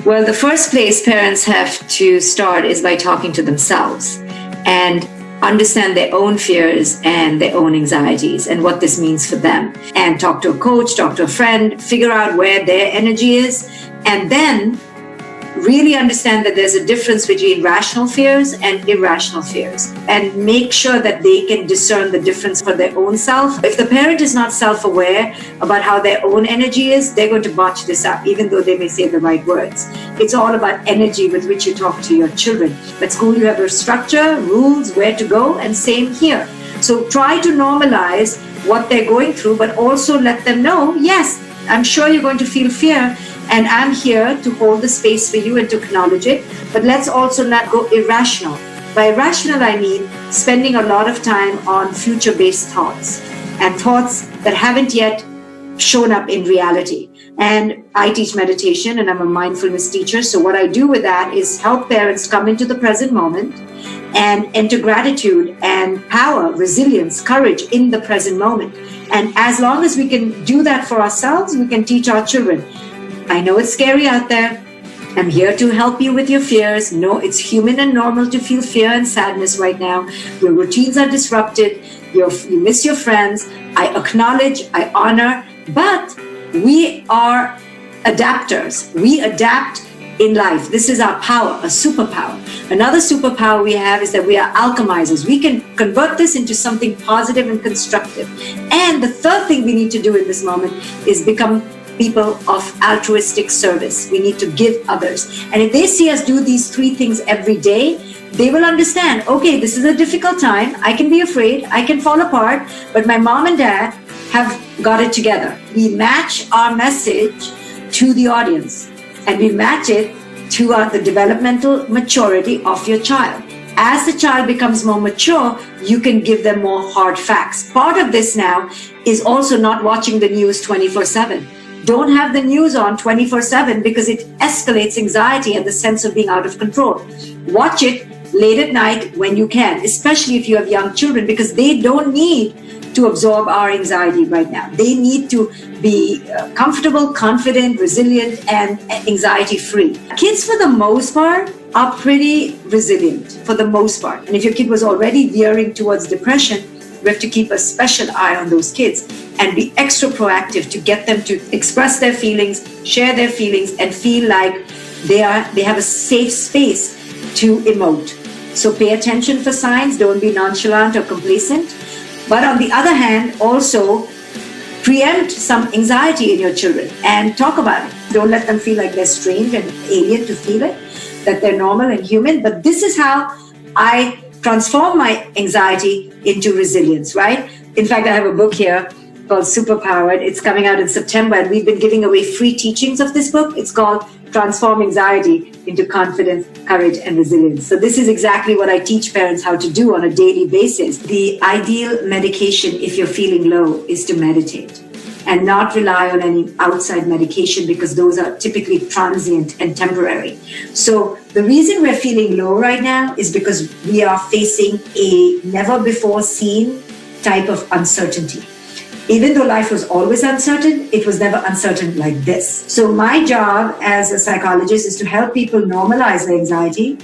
Well, the first place parents have to start is by talking to themselves and understand their own fears and their own anxieties and what this means for them. And talk to a coach, talk to a friend, figure out where their energy is, and then really understand that there's a difference between rational fears and irrational fears, and make sure that they can discern the difference for their own self. If the parent is not self-aware about how their own energy is, they're going to botch this up, even though they may say the right words. It's all about energy with which you talk to your children. At school, you have a structure, rules, where to go, and same here. So try to normalize what they're going through, but also let them know, yes, I'm sure you're going to feel fear, and I'm here to hold the space for you and to acknowledge it. But let's also not go irrational. By irrational, I mean spending a lot of time on future-based thoughts and thoughts that haven't yet shown up in reality. And I teach meditation and I'm a mindfulness teacher. So what I do with that is help parents come into the present moment and enter gratitude and power, resilience, courage in the present moment. And as long as we can do that for ourselves, we can teach our children. I know it's scary out there. I'm here to help you with your fears. No, it's human and normal to feel fear and sadness right now. Your routines are disrupted. You miss your friends. I acknowledge, I honor, but we are adapters. We adapt in life. This is our power, a superpower. Another superpower we have is that we are alchemizers. We can convert this into something positive and constructive. And the third thing we need to do in this moment is become people of altruistic service. We need to give others. And if they see us do these three things every day, they will understand, okay, this is a difficult time. I can be afraid. I can fall apart. But my mom and dad have got it together. We match our message to the audience, and we match it to the developmental maturity of your child. As the child becomes more mature, you can give them more hard facts. Part of this now is also not watching the news 24/7. Don't have the news on 24/7 because it escalates anxiety and the sense of being out of control. Watch it late at night when you can, especially if you have young children, because they don't need to absorb our anxiety right now. They need to be comfortable, confident, resilient, and anxiety-free. Kids, for the most part, are pretty resilient, for the most part. And if your kid was already veering towards depression, we have to keep a special eye on those kids and be extra proactive to get them to express their feelings, share their feelings, and feel like they have a safe space to emote. So pay attention for signs, don't be nonchalant or complacent. But on the other hand, also preempt some anxiety in your children and talk about it. Don't let them feel like they're strange and alien to feel it, that they're normal and human. But this is how I transform my anxiety into resilience, right? In fact, I have a book here called Superpowered. It's coming out in September, and we've been giving away free teachings of this book. It's called Transform Anxiety into Confidence, Courage, and Resilience. So this is exactly what I teach parents how to do on a daily basis. The ideal medication if you're feeling low is to meditate and not rely on any outside medication, because those are typically transient and temporary. So the reason we're feeling low right now is because we are facing a never before seen type of uncertainty. Even though life was always uncertain, it was never uncertain like this. So my job as a psychologist is to help people normalize their anxiety,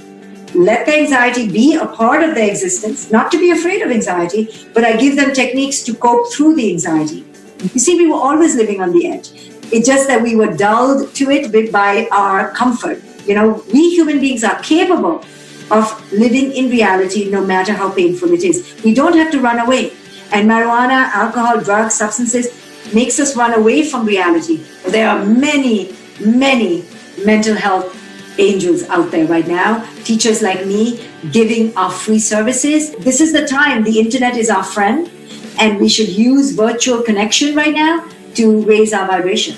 let the anxiety be a part of their existence, not to be afraid of anxiety, but I give them techniques to cope through the anxiety. You see, we were always living on the edge. It's just that we were dulled to it by our comfort. You know, we human beings are capable of living in reality no matter how painful it is. We don't have to run away. And marijuana, alcohol, drugs, substances makes us run away from reality. There are many, many mental health angels out there right now, teachers like me giving our free services. This is the time. The internet is our friend, and we should use virtual connection right now to raise our vibration.